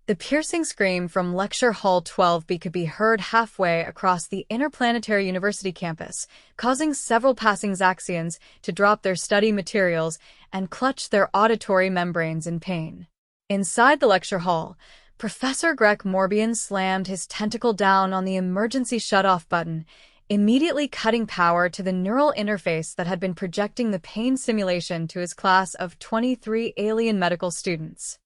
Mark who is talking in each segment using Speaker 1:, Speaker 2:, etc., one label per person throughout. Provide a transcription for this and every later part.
Speaker 1: The piercing scream from Lecture Hall 12B could be heard halfway across the Interplanetary University campus, causing several passing Zaxians to drop their study materials and clutch their auditory membranes in pain. Inside the lecture hall, Professor Greg Morbihan slammed his tentacle down on the emergency shut-off button, immediately cutting power to the neural interface that had been projecting the pain simulation to his class of 23 alien medical students.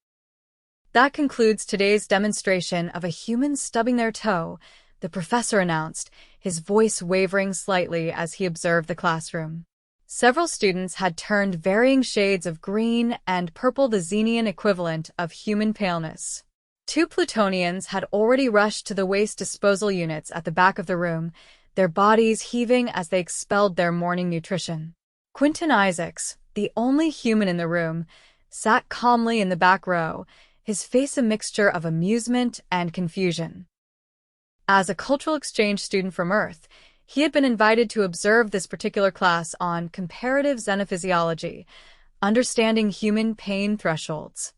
Speaker 1: That concludes today's demonstration of a human stubbing their toe, the professor announced, his voice wavering slightly as he observed the classroom. Several students had turned varying shades of green and purple, the Xenian equivalent of human paleness. 2 Plutonians had already rushed to the waste disposal units at the back of the room, their bodies heaving as they expelled their morning nutrition. Quentin Isaacs, the only human in the room, sat calmly in the back row, his face a mixture of amusement and confusion. As a cultural exchange student from Earth, he had been invited to observe this particular class on comparative xenophysiology, understanding human pain thresholds.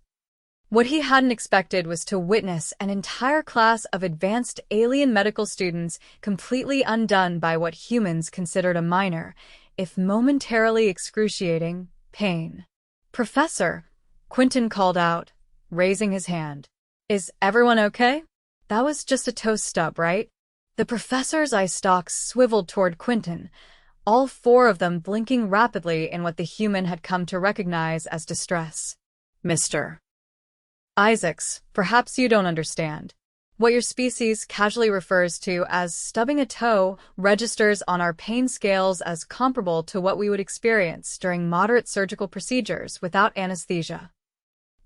Speaker 1: What he hadn't expected was to witness an entire class of advanced alien medical students completely undone by what humans considered a minor, if momentarily excruciating, pain. "Professor," Quentin called out, raising his hand. "Is everyone okay? That was just a toe stub, right?" The professor's eye stalks swiveled toward Quentin, all 4 of them blinking rapidly in what the human had come to recognize as distress. "Mr. Isaacs, perhaps you don't understand. What your species casually refers to as stubbing a toe registers on our pain scales as comparable to what we would experience during moderate surgical procedures without anesthesia."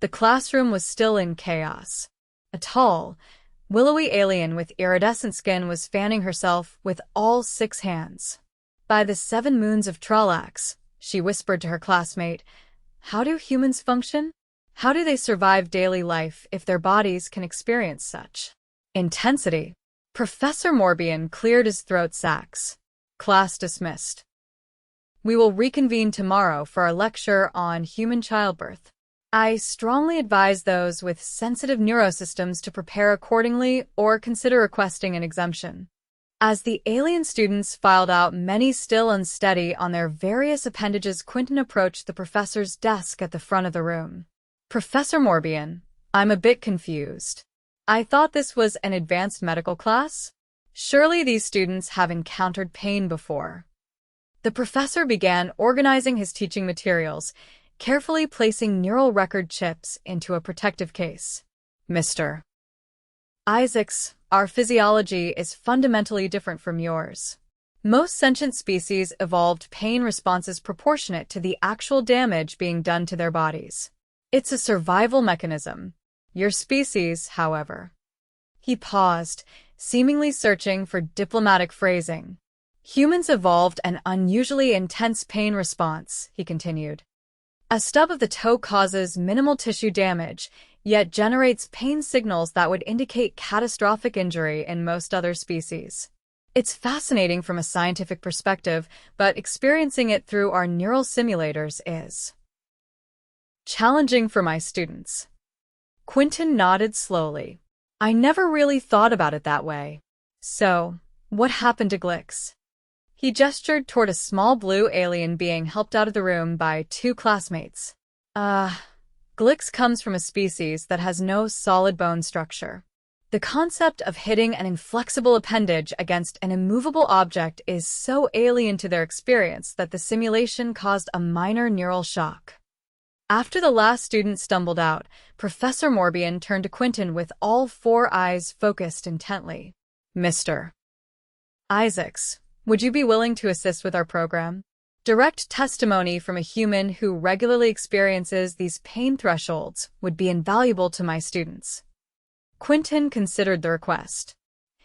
Speaker 1: The classroom was still in chaos. A tall, willowy alien with iridescent skin was fanning herself with all 6 hands. "By the 7 moons of Trolax," she whispered to her classmate, "how do humans function? How do they survive daily life if their bodies can experience such intensity?" Professor Morbihan cleared his throat sacs. "Class dismissed. We will reconvene tomorrow for our lecture on human childbirth. I strongly advise those with sensitive neurosystems to prepare accordingly or consider requesting an exemption." As the alien students filed out, many still unsteady on their various appendages, Quentin approached the professor's desk at the front of the room. "Professor Morbihan, I'm a bit confused. I thought this was an advanced medical class? Surely these students have encountered pain before." The professor began organizing his teaching materials, carefully placing neural record chips into a protective case. "Mr. Isaacs, our physiology is fundamentally different from yours. Most sentient species evolved pain responses proportionate to the actual damage being done to their bodies. It's a survival mechanism. Your species, however." He paused, seemingly searching for diplomatic phrasing. "Humans evolved an unusually intense pain response," he continued. "A stub of the toe causes minimal tissue damage, yet generates pain signals that would indicate catastrophic injury in most other species. It's fascinating from a scientific perspective, but experiencing it through our neural simulators is challenging for my students." Quentin nodded slowly. "I never really thought about it that way. So, what happened to Glix?" He gestured toward a small blue alien being helped out of the room by 2 classmates. Glix comes from a species that has no solid bone structure. The concept of hitting an inflexible appendage against an immovable object is so alien to their experience that the simulation caused a minor neural shock." After the last student stumbled out, Professor Morbihan turned to Quentin with all 4 eyes focused intently. "Mr. Isaacs, would you be willing to assist with our program? Direct testimony from a human who regularly experiences these pain thresholds would be invaluable to my students." Quentin considered the request.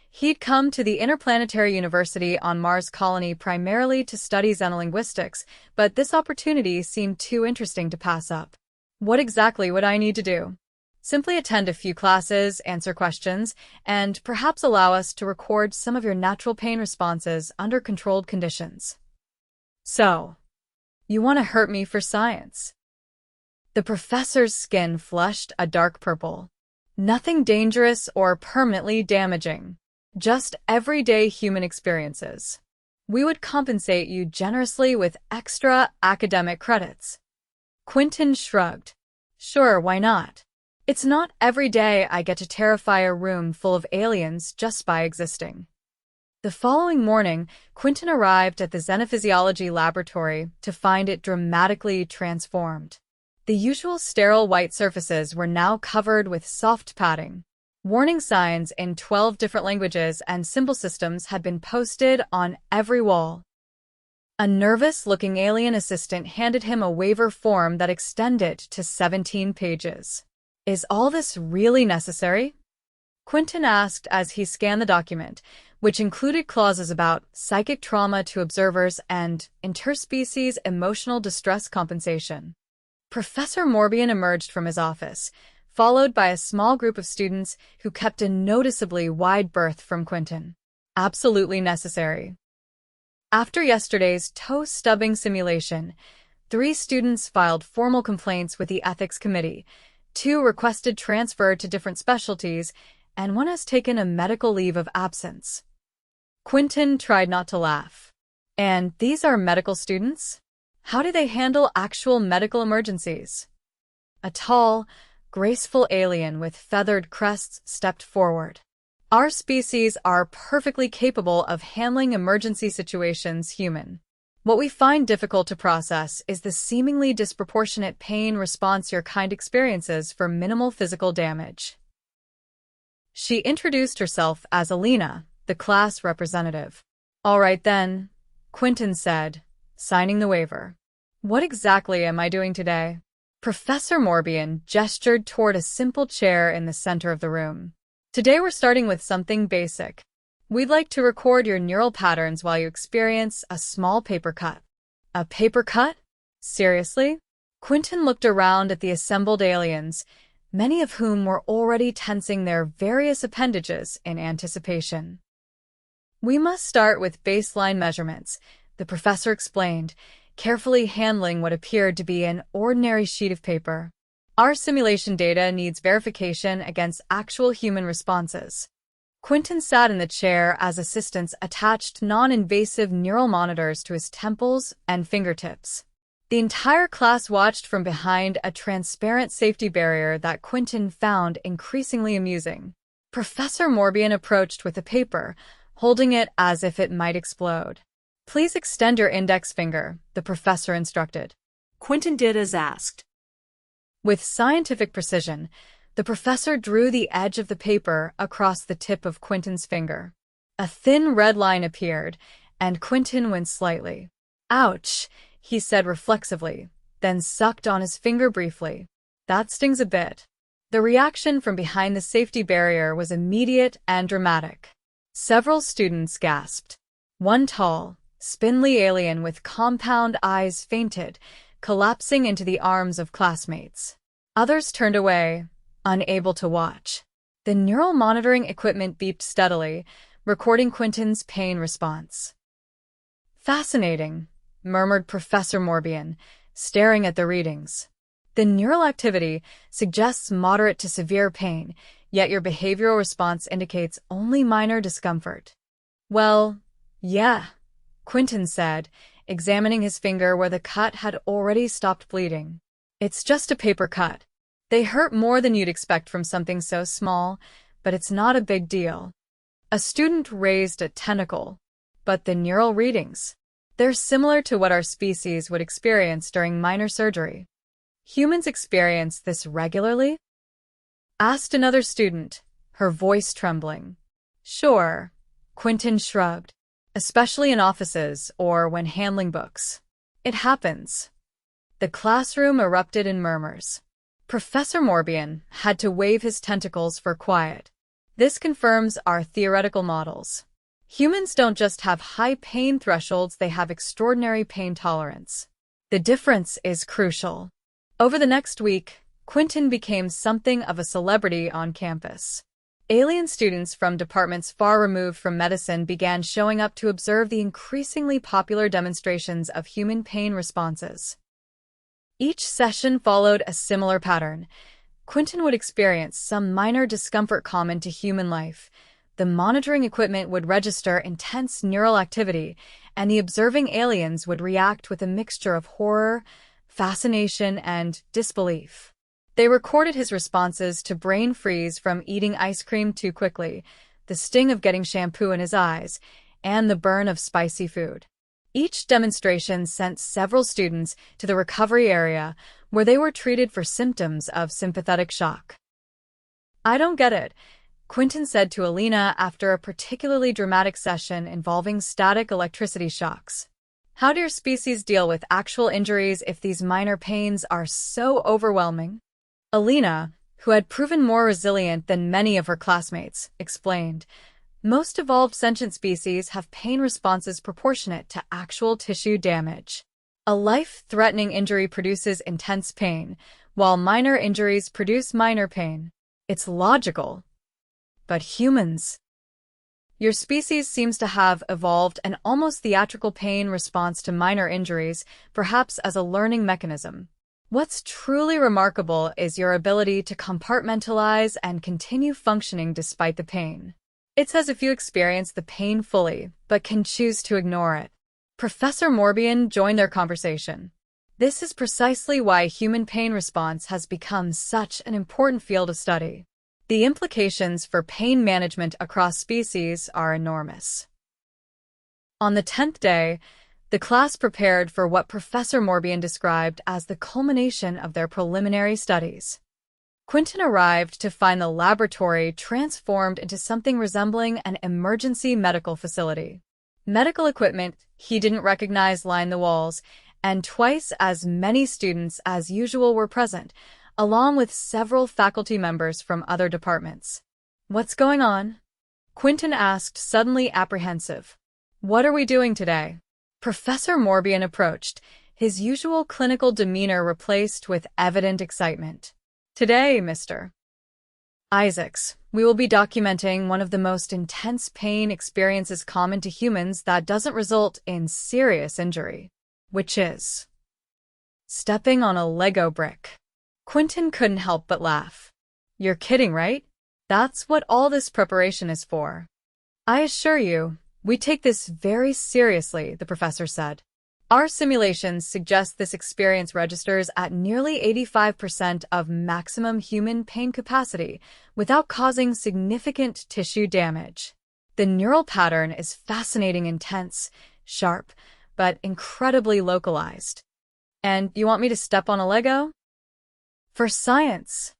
Speaker 1: He'd come to the Interplanetary University on Mars colony primarily to study xenolinguistics, but this opportunity seemed too interesting to pass up. "What exactly would I need to do?" "Simply attend a few classes, answer questions, and perhaps allow us to record some of your natural pain responses under controlled conditions." "So, you want to hurt me for science?" The professor's skin flushed a dark purple. Nothing dangerous or permanently damaging. Just everyday human experiences. We would compensate you generously with extra academic credits. Quentin shrugged. Sure, why not? It's not every day I get to terrify a room full of aliens just by existing. The following morning, Quentin arrived at the xenophysiology laboratory to find it dramatically transformed. The usual sterile white surfaces were now covered with soft padding. Warning signs in 12 different languages and symbol systems had been posted on every wall. A nervous-looking alien assistant handed him a waiver form that extended to 17 pages. Is all this really necessary? Quentin asked as he scanned the document, which included clauses about psychic trauma to observers and interspecies emotional distress compensation. Professor Morbihan emerged from his office, followed by a small group of students who kept a noticeably wide berth from Quentin. Absolutely necessary. After yesterday's toe-stubbing simulation, 3 students filed formal complaints with the ethics committee, 2 requested transfer to different specialties, and 1 has taken a medical leave of absence. Quentin tried not to laugh. And these are medical students? How do they handle actual medical emergencies? A tall, graceful alien with feathered crests stepped forward. Our species are perfectly capable of handling emergency situations, human. What we find difficult to process is the seemingly disproportionate pain response your kind experiences for minimal physical damage. She introduced herself as Alina, the class representative. All right then, Quentin said, signing the waiver. What exactly am I doing today? Professor Morbihan gestured toward a simple chair in the center of the room. Today we're starting with something basic. We'd like to record your neural patterns while you experience a small paper cut. A paper cut? Seriously? Quentin looked around at the assembled aliens, many of whom were already tensing their various appendages in anticipation. We must start with baseline measurements, the professor explained, carefully handling what appeared to be an ordinary sheet of paper. Our simulation data needs verification against actual human responses. Quentin sat in the chair as assistants attached non-invasive neural monitors to his temples and fingertips. The entire class watched from behind a transparent safety barrier that Quentin found increasingly amusing. Professor Morbihan approached with a paper, holding it as if it might explode. Please extend your index finger, the professor instructed.
Speaker 2: Quentin did as asked.
Speaker 1: With scientific precision, the professor drew the edge of the paper across the tip of Quentin's finger. A thin red line appeared, and Quentin winced slightly. Ouch, he said reflexively, then sucked on his finger briefly. That stings a bit. The reaction from behind the safety barrier was immediate and dramatic. Several students gasped. One tall, spindly alien with compound eyes fainted, collapsing into the arms of classmates. Others turned away, unable to watch. The neural monitoring equipment beeped steadily, recording Quentin's pain response. Fascinating, murmured Professor Morbihan, staring at the readings. The neural activity suggests moderate to severe pain, yet your behavioral response indicates only minor discomfort. Well, yeah, Quentin said, examining his finger where the cut had already stopped bleeding. It's just a paper cut. They hurt more than you'd expect from something so small, but it's not a big deal. A student raised a tentacle. But the neural readings? They're similar to what our species would experience during minor surgery. Humans experience this regularly? Asked another student, her voice trembling. Sure, Quentin shrugged. Especially in offices or when handling books. It happens. The classroom erupted in murmurs. Professor Morbihan had to wave his tentacles for quiet. This confirms our theoretical models. Humans don't just have high pain thresholds, they have extraordinary pain tolerance. The difference is crucial. Over the next week, Quentin became something of a celebrity on campus. Alien students from departments far removed from medicine began showing up to observe the increasingly popular demonstrations of human pain responses. Each session followed a similar pattern. Quentin would experience some minor discomfort common to human life. The monitoring equipment would register intense neural activity, and the observing aliens would react with a mixture of horror, fascination, and disbelief. They recorded his responses to brain freeze from eating ice cream too quickly, the sting of getting shampoo in his eyes, and the burn of spicy food. Each demonstration sent several students to the recovery area where they were treated for symptoms of sympathetic shock. "I don't get it," Quentin said to Alina after a particularly dramatic session involving static electricity shocks. "How do your species deal with actual injuries if these minor pains are so overwhelming?" Alina, who had proven more resilient than many of her classmates, explained, "Most evolved sentient species have pain responses proportionate to actual tissue damage. A life-threatening injury produces intense pain, while minor injuries produce minor pain. It's logical. But humans... Your species seems to have evolved an almost theatrical pain response to minor injuries, perhaps as a learning mechanism. What's truly remarkable is your ability to compartmentalize and continue functioning despite the pain. It's as if you experience the pain fully, but can choose to ignore it." Professor Morbihan joined their conversation. "This is precisely why human pain response has become such an important field of study. The implications for pain management across species are enormous." On the 10th day, the class prepared for what Professor Morbihan described as the culmination of their preliminary studies. Quentin arrived to find the laboratory transformed into something resembling an emergency medical facility. Medical equipment he didn't recognize lined the walls, and twice as many students as usual were present, along with several faculty members from other departments. "What's going on?" Quentin asked, suddenly apprehensive. "What are we doing today?" Professor Morbihan approached, his usual clinical demeanor replaced with evident excitement. "Today, Mr. Isaacs, we will be documenting one of the most intense pain experiences common to humans that doesn't result in serious injury, which is stepping on a Lego brick." Quentin couldn't help but laugh. "You're kidding, right? That's what all this preparation is for." "I assure you, we take this very seriously," the professor said. "Our simulations suggest this experience registers at nearly 85% of maximum human pain capacity without causing significant tissue damage. The neural pattern is fascinating, intense, sharp, but incredibly localized." "And you want me to step on a Lego?" For science,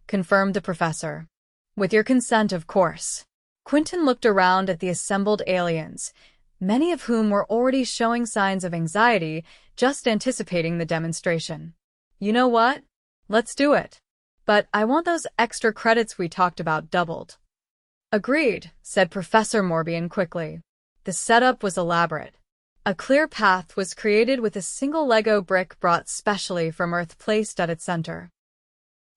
Speaker 1: confirmed the professor. "With your consent, of course." Quentin looked around at the assembled aliens, many of whom were already showing signs of anxiety, just anticipating the demonstration. "You know what? Let's do it. But I want those extra credits we talked about doubled." "Agreed," said Professor Morbihan quickly. The setup was elaborate. A clear path was created with a single Lego brick brought specially from Earth placed at its center.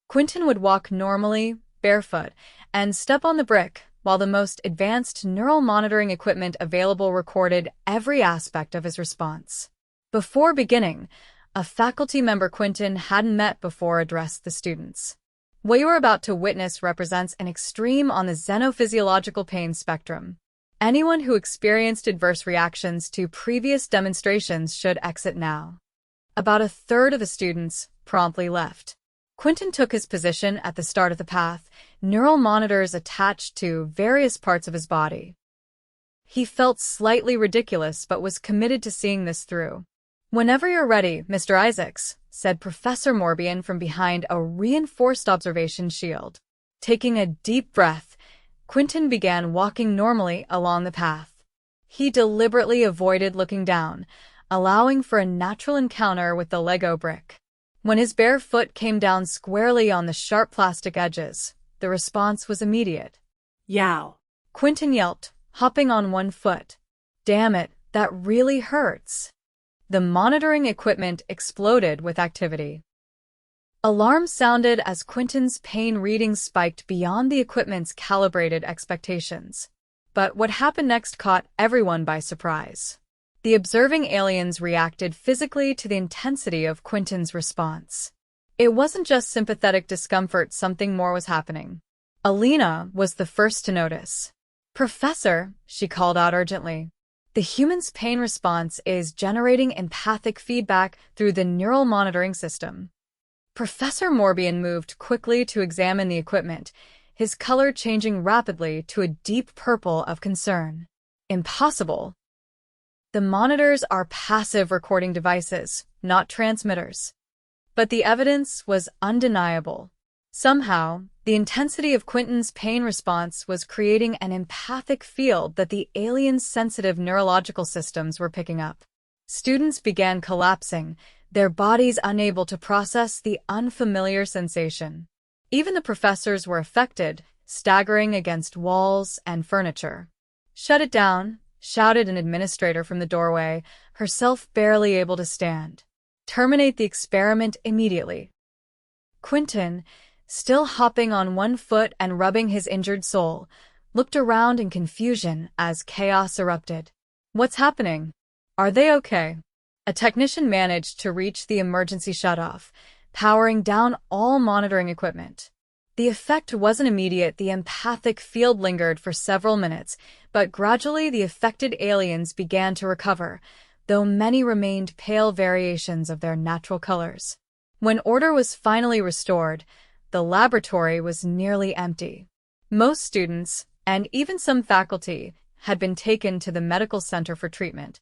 Speaker 1: Quentin would walk normally, barefoot, and step on the brick, while the most advanced neural monitoring equipment available recorded every aspect of his response. Before beginning, a faculty member Quentin hadn't met before addressed the students. "What you are about to witness represents an extreme on the xenophysiological pain spectrum. Anyone who experienced adverse reactions to previous demonstrations should exit now." About a third of the students promptly left. Quentin took his position at the start of the path, neural monitors attached to various parts of his body. He felt slightly ridiculous but was committed to seeing this through. "Whenever you're ready, Mr. Isaacs," said Professor Morbihan from behind a reinforced observation shield. Taking a deep breath, Quentin began walking normally along the path. He deliberately avoided looking down, allowing for a natural encounter with the Lego brick. When his bare foot came down squarely on the sharp plastic edges, the response was immediate.
Speaker 2: "Yow!"
Speaker 1: Quentin yelped, hopping on one foot. "Damn it, that really hurts." The monitoring equipment exploded with activity. Alarms sounded as Quentin's pain readings spiked beyond the equipment's calibrated expectations. But what happened next caught everyone by surprise. The observing aliens reacted physically to the intensity of Quentin's response. It wasn't just sympathetic discomfort, something more was happening. Alina was the first to notice. "Professor," she called out urgently, "the human's pain response is generating empathic feedback through the neural monitoring system." Professor Morbihan moved quickly to examine the equipment, his color changing rapidly to a deep purple of concern. "Impossible. The monitors are passive recording devices, not transmitters." But the evidence was undeniable. Somehow, the intensity of Quentin's pain response was creating an empathic field that the alien's sensitive neurological systems were picking up. Students began collapsing, their bodies unable to process the unfamiliar sensation. Even the professors were affected, staggering against walls and furniture. "Shut it down," shouted an administrator from the doorway, herself barely able to stand. "Terminate the experiment immediately." Quentin, still hopping on one foot and rubbing his injured sole, looked around in confusion as chaos erupted. "What's happening? Are they okay?" A technician managed to reach the emergency shutoff, powering down all monitoring equipment. The effect wasn't immediate. The empathic field lingered for several minutes, but gradually the affected aliens began to recover, though many remained pale variations of their natural colors. When order was finally restored, the laboratory was nearly empty. Most students, and even some faculty, had been taken to the medical center for treatment.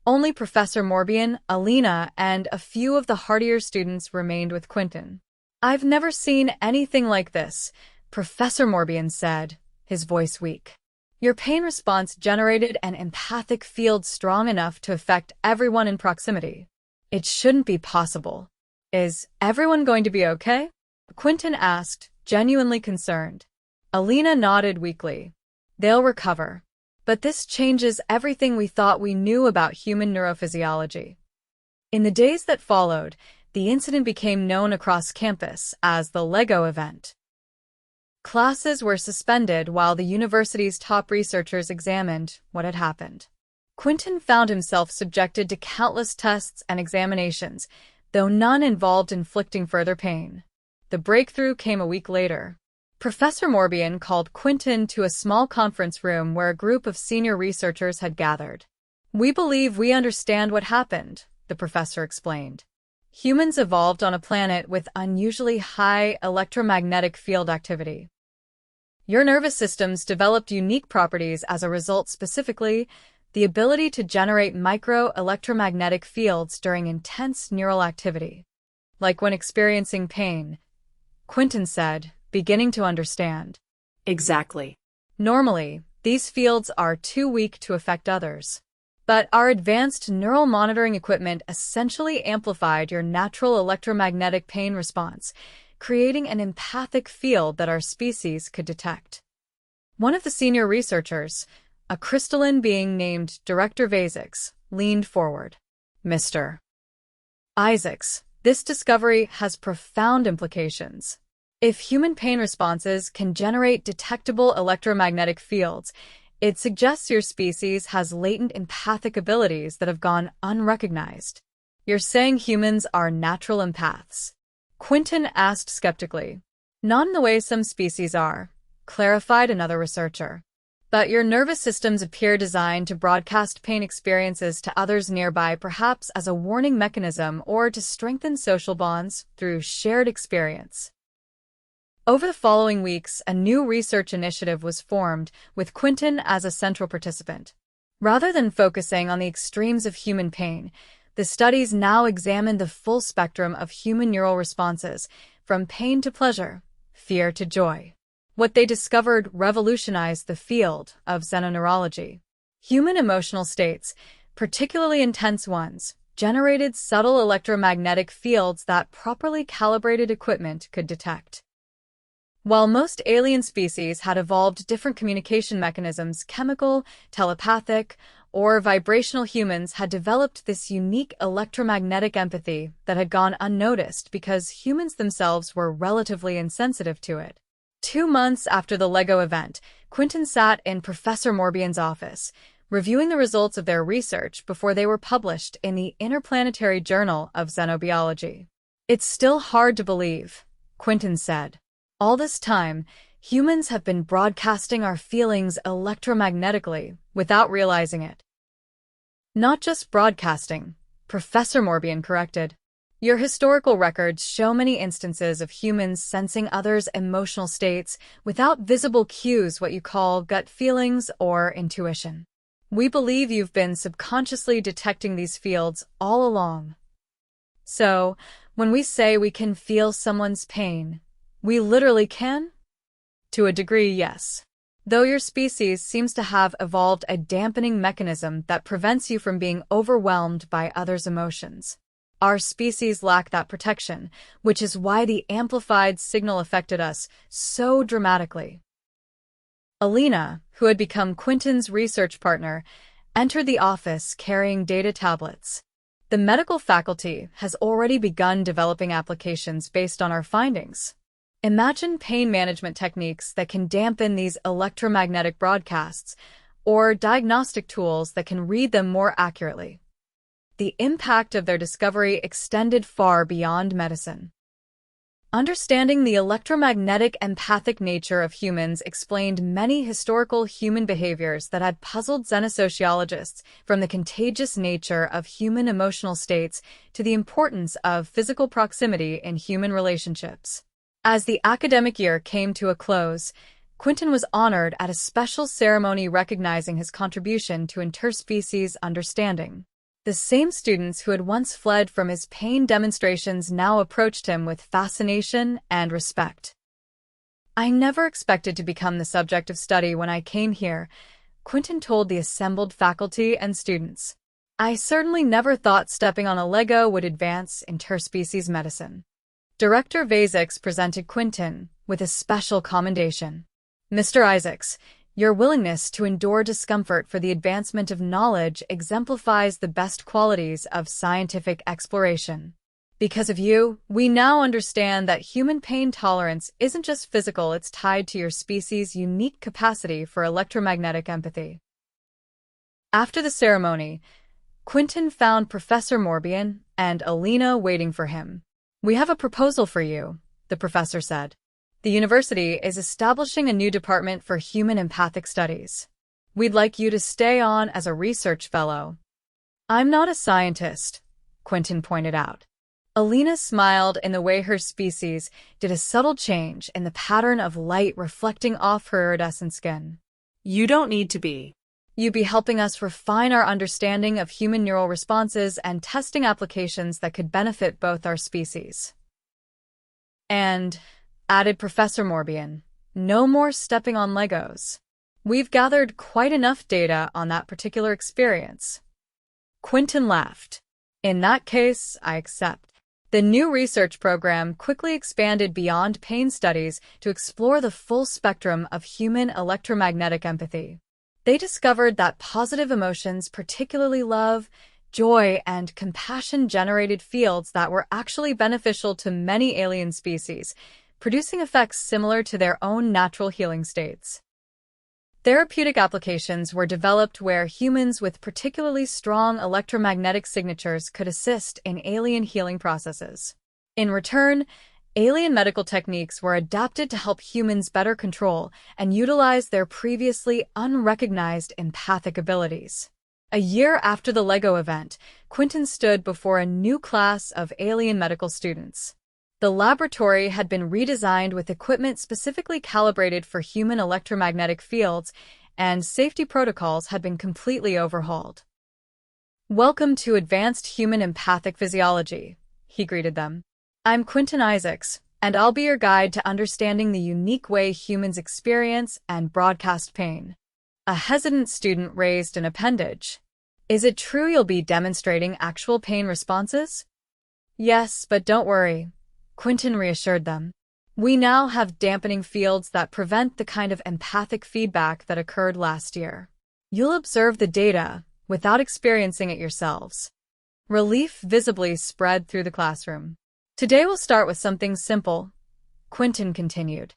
Speaker 1: Only Professor Morbihan, Alina, and a few of the hardier students remained with Quentin. "I've never seen anything like this," Professor Morbihan said, his voice weak. "Your pain response generated an empathic field strong enough to affect everyone in proximity. It shouldn't be possible. Is everyone going to be okay?" Quentin asked, genuinely concerned. Alina nodded weakly. "They'll recover. But this changes everything we thought we knew about human neurophysiology." In the days that followed, the incident became known across campus as the Lego event. Classes were suspended while the university's top researchers examined what had happened. Quentin found himself subjected to countless tests and examinations, though none involved inflicting further pain. The breakthrough came a week later. Professor Morbihan called Quentin to a small conference room where a group of senior researchers had gathered. "We believe we understand what happened," the professor explained. "Humans evolved on a planet with unusually high electromagnetic field activity. Your nervous systems developed unique properties as a result, specifically the ability to generate micro-electromagnetic fields during intense neural activity. Like when experiencing pain," Quentin said, beginning to understand.
Speaker 2: Exactly.
Speaker 1: "Normally, these fields are too weak to affect others. But our advanced neural monitoring equipment essentially amplified your natural electromagnetic pain response, creating an empathic field that our species could detect." One of the senior researchers, a crystalline being named Director Isaacs, leaned forward. "Mr. Isaacs, this discovery has profound implications. If human pain responses can generate detectable electromagnetic fields, it suggests your species has latent empathic abilities that have gone unrecognized." "You're saying humans are natural empaths?" Quentin asked skeptically. "Not in the way some species are," clarified another researcher. "But your nervous systems appear designed to broadcast pain experiences to others nearby, perhaps as a warning mechanism or to strengthen social bonds through shared experience." Over the following weeks, a new research initiative was formed, with Quentin as a central participant. Rather than focusing on the extremes of human pain, the studies now examined the full spectrum of human neural responses, from pain to pleasure, fear to joy. What they discovered revolutionized the field of xenoneurology. Human emotional states, particularly intense ones, generated subtle electromagnetic fields that properly calibrated equipment could detect. While most alien species had evolved different communication mechanisms, chemical, telepathic, or vibrational, humans had developed this unique electromagnetic empathy that had gone unnoticed because humans themselves were relatively insensitive to it. 2 months after the Lego event, Quentin sat in Professor Morbihan's office, reviewing the results of their research before they were published in the Interplanetary Journal of Xenobiology. It's still hard to believe, Quentin said. All this time, humans have been broadcasting our feelings electromagnetically without realizing it. Not just broadcasting, Professor Morbihan corrected. Your historical records show many instances of humans sensing others' emotional states without visible cues, what you call gut feelings or intuition. We believe you've been subconsciously detecting these fields all along. So, when we say we can feel someone's pain, we literally can? To a degree, yes. Though your species seems to have evolved a dampening mechanism that prevents you from being overwhelmed by others' emotions. Our species lack that protection, which is why the amplified signal affected us so dramatically. Alina, who had become Quentin's research partner, entered the office carrying data tablets. The medical faculty has already begun developing applications based on our findings. Imagine pain management techniques that can dampen these electromagnetic broadcasts, or diagnostic tools that can read them more accurately. The impact of their discovery extended far beyond medicine. Understanding the electromagnetic empathic nature of humans explained many historical human behaviors that had puzzled xenosociologists, from the contagious nature of human emotional states to the importance of physical proximity in human relationships. As the academic year came to a close, Quentin was honored at a special ceremony recognizing his contribution to interspecies understanding. The same students who had once fled from his pain demonstrations now approached him with fascination and respect. I never expected to become the subject of study when I came here, Quentin told the assembled faculty and students. I certainly never thought stepping on a Lego would advance interspecies medicine. Director Isaacs presented Quentin with a special commendation. Mr. Isaacs, your willingness to endure discomfort for the advancement of knowledge exemplifies the best qualities of scientific exploration. Because of you, we now understand that human pain tolerance isn't just physical, it's tied to your species' unique capacity for electromagnetic empathy. After the ceremony, Quentin found Professor Morbihan and Alina waiting for him. We have a proposal for you, the professor said. The university is establishing a new department for human empathic studies. We'd like you to stay on as a research fellow. I'm not a scientist, Quentin pointed out. Alina smiled in the way her species did a subtle change in the pattern of light reflecting off her iridescent skin.
Speaker 2: You don't need to be.
Speaker 1: You'd be helping us refine our understanding of human neural responses and testing applications that could benefit both our species. And, added Professor Morbihan, no more stepping on Legos. We've gathered quite enough data on that particular experience. Quentin laughed. In that case, I accept. The new research program quickly expanded beyond pain studies to explore the full spectrum of human electromagnetic empathy. They discovered that positive emotions, particularly love, joy, and compassion, generated fields that were actually beneficial to many alien species, producing effects similar to their own natural healing states. Therapeutic applications were developed where humans with particularly strong electromagnetic signatures could assist in alien healing processes. In return, alien medical techniques were adapted to help humans better control and utilize their previously unrecognized empathic abilities. A year after the LEGO event, Quentin stood before a new class of alien medical students. The laboratory had been redesigned with equipment specifically calibrated for human electromagnetic fields, and safety protocols had been completely overhauled. Welcome to Advanced Human Empathic Physiology, he greeted them. I'm Quentin Isaacs, and I'll be your guide to understanding the unique way humans experience and broadcast pain. A hesitant student raised an appendage. Is it true you'll be demonstrating actual pain responses? Yes, but don't worry, Quentin reassured them. We now have dampening fields that prevent the kind of empathic feedback that occurred last year. You'll observe the data without experiencing it yourselves. Relief visibly spread through the classroom. Today we'll start with something simple, Quentin continued.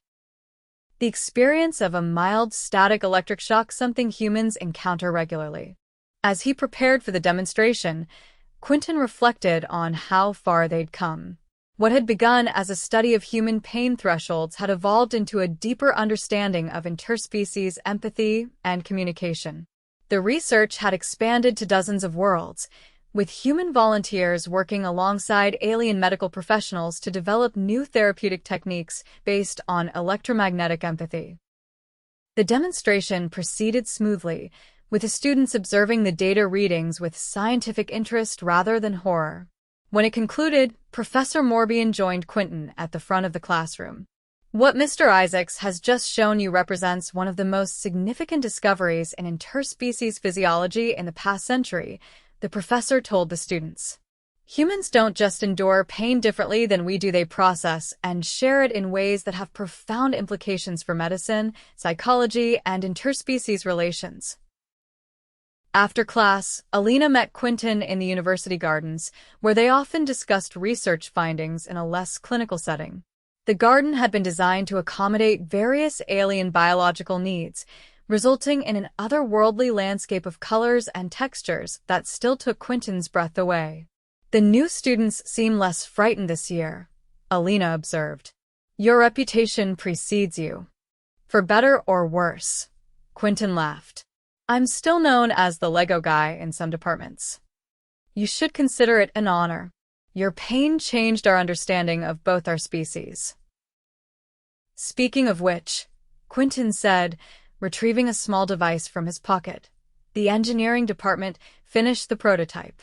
Speaker 1: The experience of a mild static electric shock, something humans encounter regularly. As he prepared for the demonstration, Quentin reflected on how far they'd come. What had begun as a study of human pain thresholds had evolved into a deeper understanding of interspecies empathy and communication. The research had expanded to dozens of worlds, with human volunteers working alongside alien medical professionals to develop new therapeutic techniques based on electromagnetic empathy. The demonstration proceeded smoothly, with the students observing the data readings with scientific interest rather than horror. When it concluded, Professor Morbihan joined Quentin at the front of the classroom. What Mr. Isaacs has just shown you represents one of the most significant discoveries in interspecies physiology in the past century, the professor told the students. Humans don't just endure pain differently than we do, they process and share it in ways that have profound implications for medicine, psychology, and interspecies relations. After class, Alina met Quentin in the university gardens, where they often discussed research findings in a less clinical setting. The garden had been designed to accommodate various alien biological needs, resulting in an otherworldly landscape of colors and textures that still took Quentin's breath away. The new students seem less frightened this year, Alina observed. Your reputation precedes you. For better or worse, Quentin laughed. I'm still known as the Lego guy in some departments. You should consider it an honor. Your pain changed our understanding of both our species. Speaking of which, Quentin said, retrieving a small device from his pocket. The engineering department finished the prototype.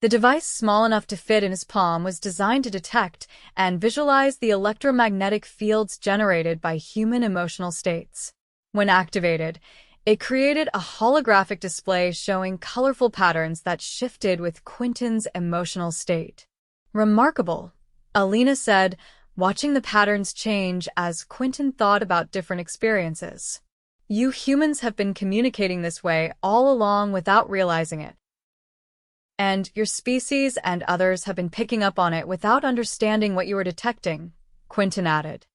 Speaker 1: The device, small enough to fit in his palm, was designed to detect and visualize the electromagnetic fields generated by human emotional states. When activated, it created a holographic display showing colorful patterns that shifted with Quentin's emotional state. Remarkable, Alina said, watching the patterns change as Quentin thought about different experiences. You humans have been communicating this way all along without realizing it. And your species and others have been picking up on it without understanding what you were detecting, Quentin added.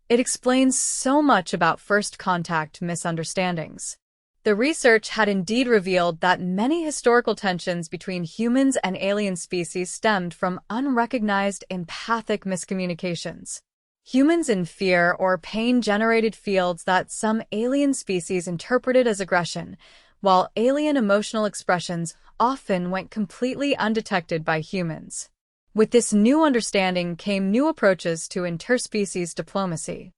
Speaker 1: It explains so much about first contact misunderstandings. The research had indeed revealed that many historical tensions between humans and alien species stemmed from unrecognized empathic miscommunications. Humans in fear or pain generated fields that some alien species interpreted as aggression, while alien emotional expressions often went completely undetected by humans. With this new understanding came new approaches to interspecies diplomacy.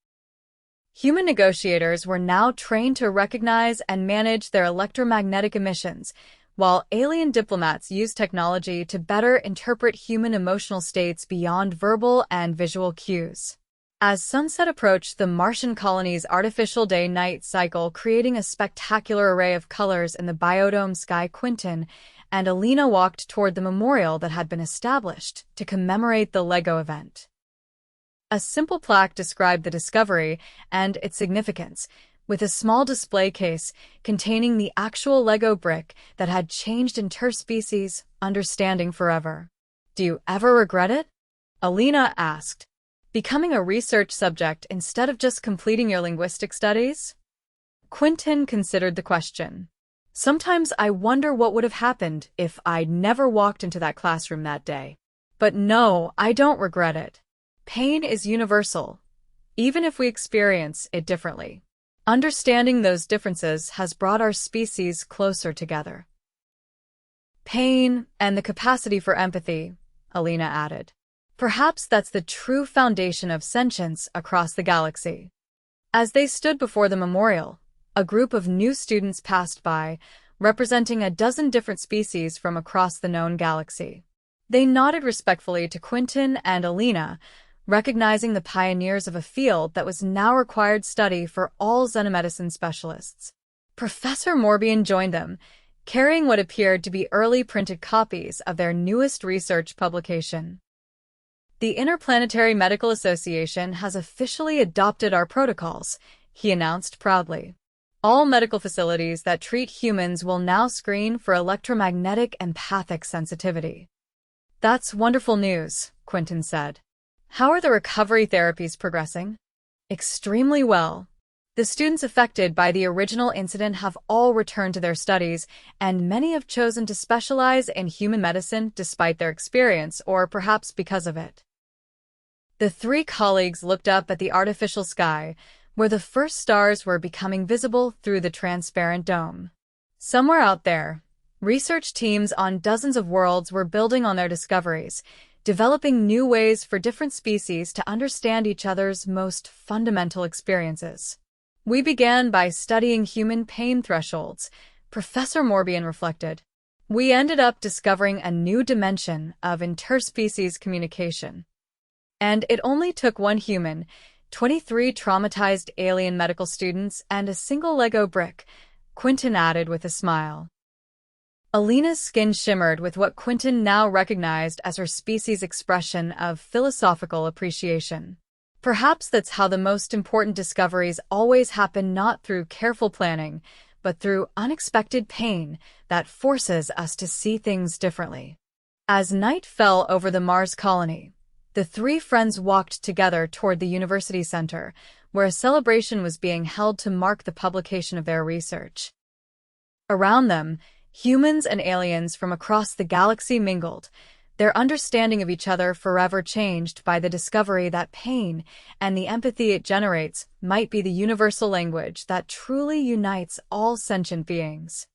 Speaker 1: Human negotiators were now trained to recognize and manage their electromagnetic emissions, while alien diplomats used technology to better interpret human emotional states beyond verbal and visual cues. As sunset approached, the Martian colony's artificial day-night cycle creating a spectacular array of colors in the biodome sky, Quentin and Alina walked toward the memorial that had been established to commemorate the LEGO event. A simple plaque described the discovery and its significance, with a small display case containing the actual Lego brick that had changed interspecies understanding forever. Do you ever regret it? Alina asked. Becoming a research subject instead of just completing your linguistic studies? Quentin considered the question. Sometimes I wonder what would have happened if I'd never walked into that classroom that day. But no, I don't regret it. Pain is universal, even if we experience it differently. Understanding those differences has brought our species closer together. Pain and the capacity for empathy, Alina added. Perhaps that's the true foundation of sentience across the galaxy. As they stood before the memorial, a group of new students passed by, representing a dozen different species from across the known galaxy. They nodded respectfully to Quentin and Alina, recognizing the pioneers of a field that was now required study for all xenomedicine specialists. Professor Morbihan joined them, carrying what appeared to be early printed copies of their newest research publication. The Interplanetary Medical Association has officially adopted our protocols, he announced proudly. All medical facilities that treat humans will now screen for electromagnetic empathic sensitivity. That's wonderful news, Quentin said. How are the recovery therapies progressing? Extremely well. The students affected by the original incident have all returned to their studies, and many have chosen to specialize in human medicine despite their experience or perhaps because of it. The three colleagues looked up at the artificial sky, where the first stars were becoming visible through the transparent dome. Somewhere out there, research teams on dozens of worlds were building on their discoveries, developing new ways for different species to understand each other's most fundamental experiences. We began by studying human pain thresholds, Professor Morbihan reflected. We ended up discovering a new dimension of interspecies communication. And it only took one human, 23 traumatized alien medical students, and a single Lego brick, Quentin added with a smile. Alina's skin shimmered with what Quentin now recognized as her species' expression of philosophical appreciation. Perhaps that's how the most important discoveries always happen, not through careful planning, but through unexpected pain that forces us to see things differently. As night fell over the Mars colony, the three friends walked together toward the university center, where a celebration was being held to mark the publication of their research. Around them, humans and aliens from across the galaxy mingled, their understanding of each other forever changed by the discovery that pain and the empathy it generates might be the universal language that truly unites all sentient beings.